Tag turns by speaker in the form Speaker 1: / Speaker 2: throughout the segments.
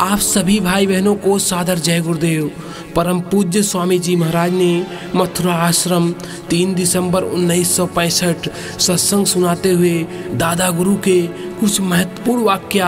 Speaker 1: आप सभी भाई बहनों को सादर जय गुरुदेव। परम पूज्य स्वामी जी महाराज ने मथुरा आश्रम 3 दिसंबर 1965 सत्संग सुनाते हुए दादा गुरु के कुछ महत्वपूर्ण वाक्य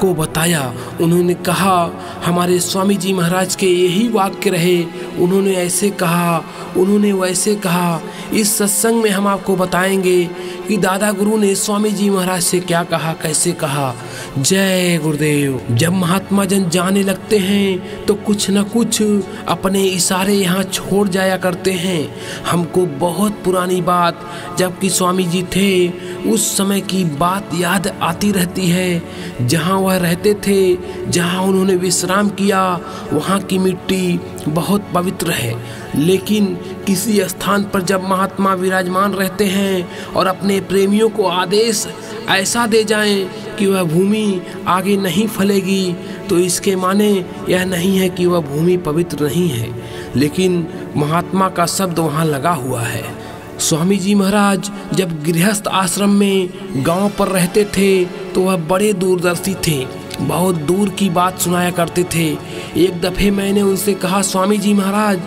Speaker 1: को बताया। उन्होंने कहा, हमारे स्वामी जी महाराज के यही वाक्य रहे। उन्होंने ऐसे कहा, उन्होंने वैसे कहा। इस सत्संग में हम आपको बताएंगे कि दादा गुरु ने स्वामी जी महाराज से क्या कहा, कैसे कहा। जय गुरुदेव। जब महात्मा जन जाने लगते हैं तो कुछ न कुछ अपने इशारे यहाँ छोड़ जाया करते हैं। हमको बहुत पुरानी बात, जबकि स्वामी जी थे उस समय की बात याद आती रहती है। जहाँ वह रहते थे, जहाँ उन्होंने विश्राम किया, वहाँ की मिट्टी बहुत पवित्र है। लेकिन किसी स्थान पर जब महात्मा विराजमान रहते हैं और अपने प्रेमियों को आदेश ऐसा दे जाएं कि वह भूमि आगे नहीं फलेगी, तो इसके माने यह नहीं है कि वह भूमि पवित्र नहीं है, लेकिन महात्मा का शब्द वहाँ लगा हुआ है। स्वामी जी महाराज जब गृहस्थ आश्रम में गांव पर रहते थे तो वह बड़े दूरदर्शी थे, बहुत दूर की बात सुनाया करते थे। एक दफ़े मैंने उनसे कहा, स्वामी जी महाराज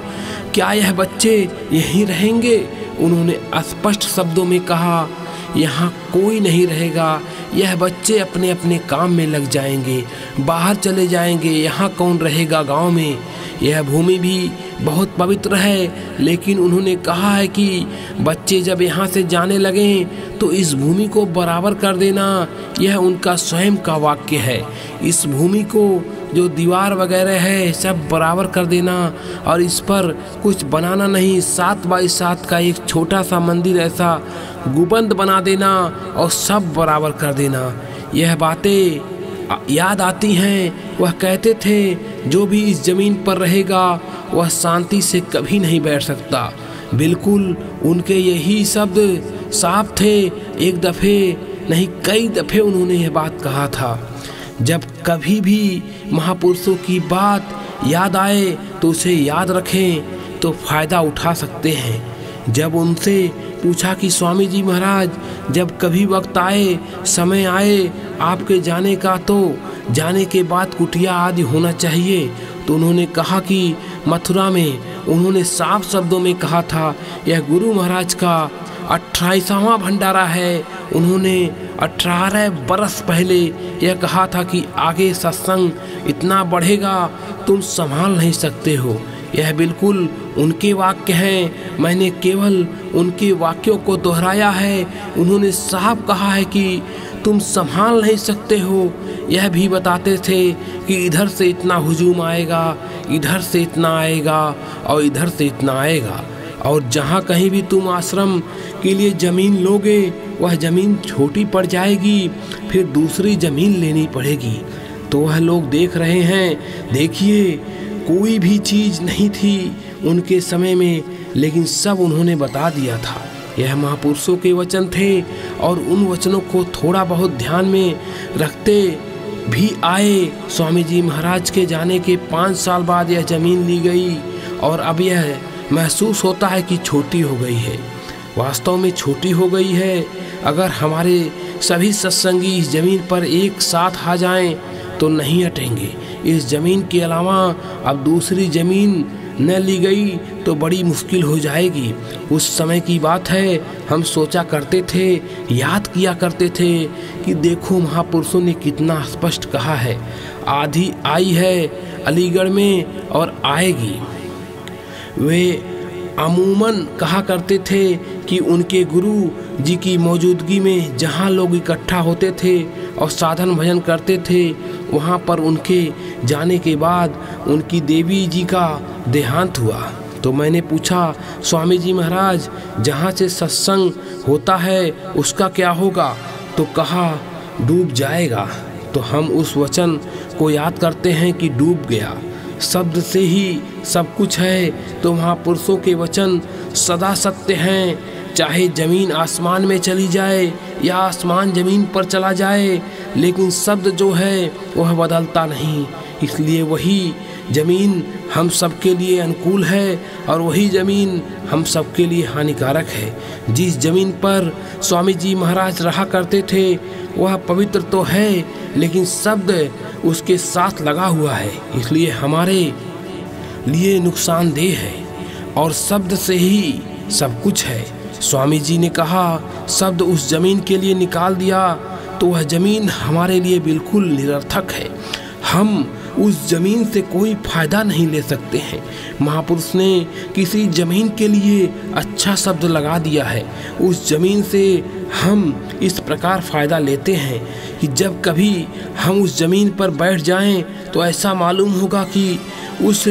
Speaker 1: क्या यह बच्चे यहीं रहेंगे? उन्होंने स्पष्ट शब्दों में कहा, यहाँ कोई नहीं रहेगा, यह बच्चे अपने अपने काम में लग जाएंगे, बाहर चले जाएंगे, यहाँ कौन रहेगा गांव में। यह भूमि भी बहुत पवित्र है, लेकिन उन्होंने कहा है कि बच्चे जब यहाँ से जाने लगें तो इस भूमि को बराबर कर देना। यह उनका स्वयं का वाक्य है। इस भूमि को जो दीवार वगैरह है सब बराबर कर देना और इस पर कुछ बनाना नहीं। 7x7 का एक छोटा सा मंदिर ऐसा गुंबद बना देना और सब बराबर कर देना। यह बातें याद आती हैं। वह कहते थे, जो भी इस जमीन पर रहेगा वह शांति से कभी नहीं बैठ सकता। बिल्कुल उनके यही शब्द साफ थे। एक दफ़े नहीं कई दफ़े उन्होंने यह बात कहा था। जब कभी भी महापुरुषों की बात याद आए तो उसे याद रखें तो फ़ायदा उठा सकते हैं। जब उनसे पूछा कि स्वामी जी महाराज जब कभी वक्त आए, समय आए आपके जाने का, तो जाने के बाद कुटिया आदि होना चाहिए, तो उन्होंने कहा कि मथुरा में उन्होंने साफ शब्दों में कहा था, यह गुरु महाराज का 28वां भंडारा है। उन्होंने 18 बरस पहले यह कहा था कि आगे सत्संग इतना बढ़ेगा तुम संभाल नहीं सकते हो। यह बिल्कुल उनके वाक्य हैं। मैंने केवल उनके वाक्यों को दोहराया है। उन्होंने साफ कहा है कि तुम संभाल नहीं सकते हो। यह भी बताते थे कि इधर से इतना हुजूम आएगा, इधर से इतना आएगा और इधर से इतना आएगा, और जहाँ कहीं भी तुम आश्रम के लिए ज़मीन लोगे वह ज़मीन छोटी पड़ जाएगी, फिर दूसरी ज़मीन लेनी पड़ेगी। तो वह लोग देख रहे हैं। देखिए, कोई भी चीज़ नहीं थी उनके समय में, लेकिन सब उन्होंने बता दिया था। यह महापुरुषों के वचन थे और उन वचनों को थोड़ा बहुत ध्यान में रखते भी आए। स्वामी जी महाराज के जाने के 5 साल बाद यह ज़मीन ली गई और अब यह महसूस होता है कि छोटी हो गई है। वास्तव में छोटी हो गई है। अगर हमारे सभी सत्संगी इस ज़मीन पर एक साथ आ जाएं तो नहीं हटेंगे। इस ज़मीन के अलावा अब दूसरी ज़मीन न ली गई तो बड़ी मुश्किल हो जाएगी। उस समय की बात है, हम सोचा करते थे, याद किया करते थे कि देखो महापुरुषों ने कितना स्पष्ट कहा है। आधी आई है अलीगढ़ में और आएगी। वे अमूमन कहा करते थे कि उनके गुरु जी की मौजूदगी में जहाँ लोग इकट्ठा होते थे और साधन भजन करते थे, वहाँ पर उनके जाने के बाद उनकी देवी जी का देहांत हुआ। तो मैंने पूछा, स्वामी जी महाराज जहाँ से सत्संग होता है उसका क्या होगा? तो कहा, डूब जाएगा। तो हम उस वचन को याद करते हैं कि डूब गया। शब्द से ही सब कुछ है। तो महापुरुषों के वचन सदा सत्य हैं। चाहे ज़मीन आसमान में चली जाए या आसमान ज़मीन पर चला जाए, लेकिन शब्द जो है वह बदलता नहीं। इसलिए वही जमीन हम सबके लिए अनुकूल है और वही जमीन हम सबके लिए हानिकारक है। जिस जमीन पर स्वामी जी महाराज रहा करते थे वह पवित्र तो है, लेकिन शब्द उसके साथ लगा हुआ है, इसलिए हमारे लिए नुकसानदेह है और शब्द से ही सब कुछ है। स्वामी जी ने कहा शब्द उस जमीन के लिए निकाल दिया तो वह जमीन हमारे लिए बिल्कुल निरर्थक है। हम उस जमीन से कोई फायदा नहीं ले सकते हैं। महापुरुष ने किसी जमीन के लिए अच्छा शब्द लगा दिया है। उस जमीन से हम इस प्रकार फायदा लेते हैं कि जब कभी हम उस जमीन पर बैठ जाएं तो ऐसा मालूम होगा कि उस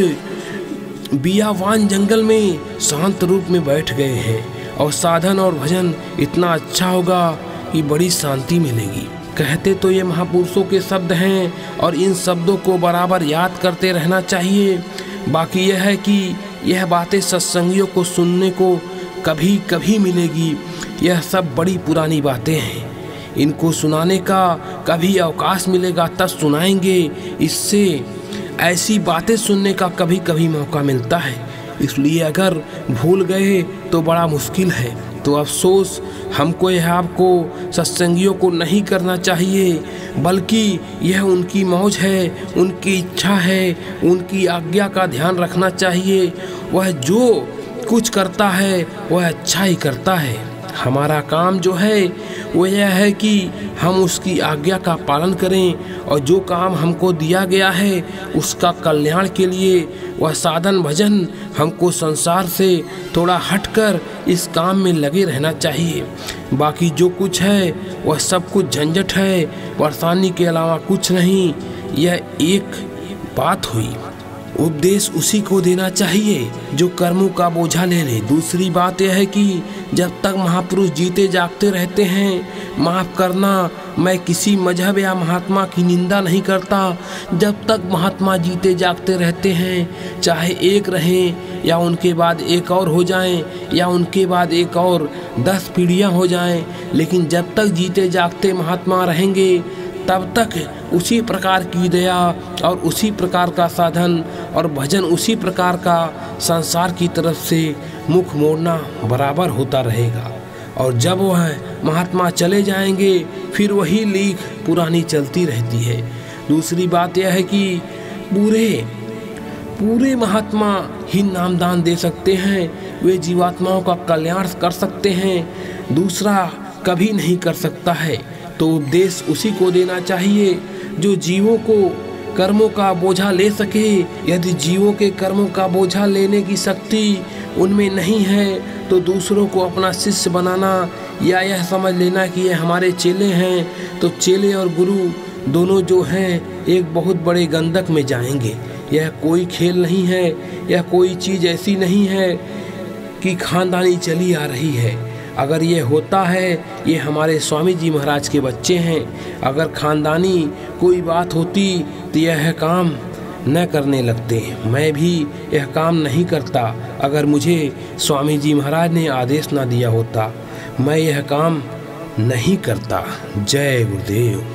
Speaker 1: बियावान जंगल में शांत रूप में बैठ गए हैं और साधन और भजन इतना अच्छा होगा कि बड़ी शांति मिलेगी। कहते तो ये महापुरुषों के शब्द हैं और इन शब्दों को बराबर याद करते रहना चाहिए। बाकी यह है कि यह बातें सत्संगियों को सुनने को कभी कभी मिलेगी। यह सब बड़ी पुरानी बातें हैं, इनको सुनाने का कभी अवकाश मिलेगा तब सुनाएंगे। इससे ऐसी बातें सुनने का कभी कभी मौका मिलता है, इसलिए अगर भूल गए तो बड़ा मुश्किल है। तो अफसोस हमको यह आपको सत्संगियों को नहीं करना चाहिए, बल्कि यह उनकी मौज है, उनकी इच्छा है, उनकी आज्ञा का ध्यान रखना चाहिए। वह जो कुछ करता है वह अच्छा ही करता है। हमारा काम जो है वो यह है कि हम उसकी आज्ञा का पालन करें और जो काम हमको दिया गया है उसका कल्याण के लिए वह साधन भजन हमको संसार से थोड़ा हटकर इस काम में लगे रहना चाहिए। बाकी जो कुछ है वह सब कुछ झंझट है, परेशानी के अलावा कुछ नहीं। यह एक बात हुई। उपदेश उसी को देना चाहिए जो कर्मों का बोझा ले ले। दूसरी बात यह है कि जब तक महापुरुष जीते जागते रहते हैं, माफ़ करना, मैं किसी मजहब या महात्मा की निंदा नहीं करता, जब तक महात्मा जीते जागते रहते हैं, चाहे एक रहें या उनके बाद एक और हो जाएं या उनके बाद एक और 10 पीढ़ियां हो जाएं, लेकिन जब तक जीते जागते महात्मा रहेंगे तब तक उसी प्रकार की दया और उसी प्रकार का साधन और भजन, उसी प्रकार का संसार की तरफ से मुख मोड़ना बराबर होता रहेगा। और जब वह महात्मा चले जाएंगे फिर वही लीक पुरानी चलती रहती है। दूसरी बात यह है कि पूरे महात्मा ही नामदान दे सकते हैं, वे जीवात्माओं का कल्याण कर सकते हैं, दूसरा कभी नहीं कर सकता है। तो उपदेश उसी को देना चाहिए जो जीवों को कर्मों का बोझा ले सके। यदि जीवों के कर्मों का बोझा लेने की शक्ति उनमें नहीं है तो दूसरों को अपना शिष्य बनाना या यह समझ लेना कि ये हमारे चेले हैं, तो चेले और गुरु दोनों जो हैं एक बहुत बड़े गंधक में जाएंगे। यह कोई खेल नहीं है, यह कोई चीज़ ऐसी नहीं है कि खानदानी चली आ रही है। अगर ये होता है, ये हमारे स्वामी जी महाराज के बच्चे हैं। अगर खानदानी कोई बात होती तो यह काम न करने लगते। मैं भी यह काम नहीं करता अगर मुझे स्वामी जी महाराज ने आदेश ना दिया होता, मैं यह काम नहीं करता। जय गुरुदेव।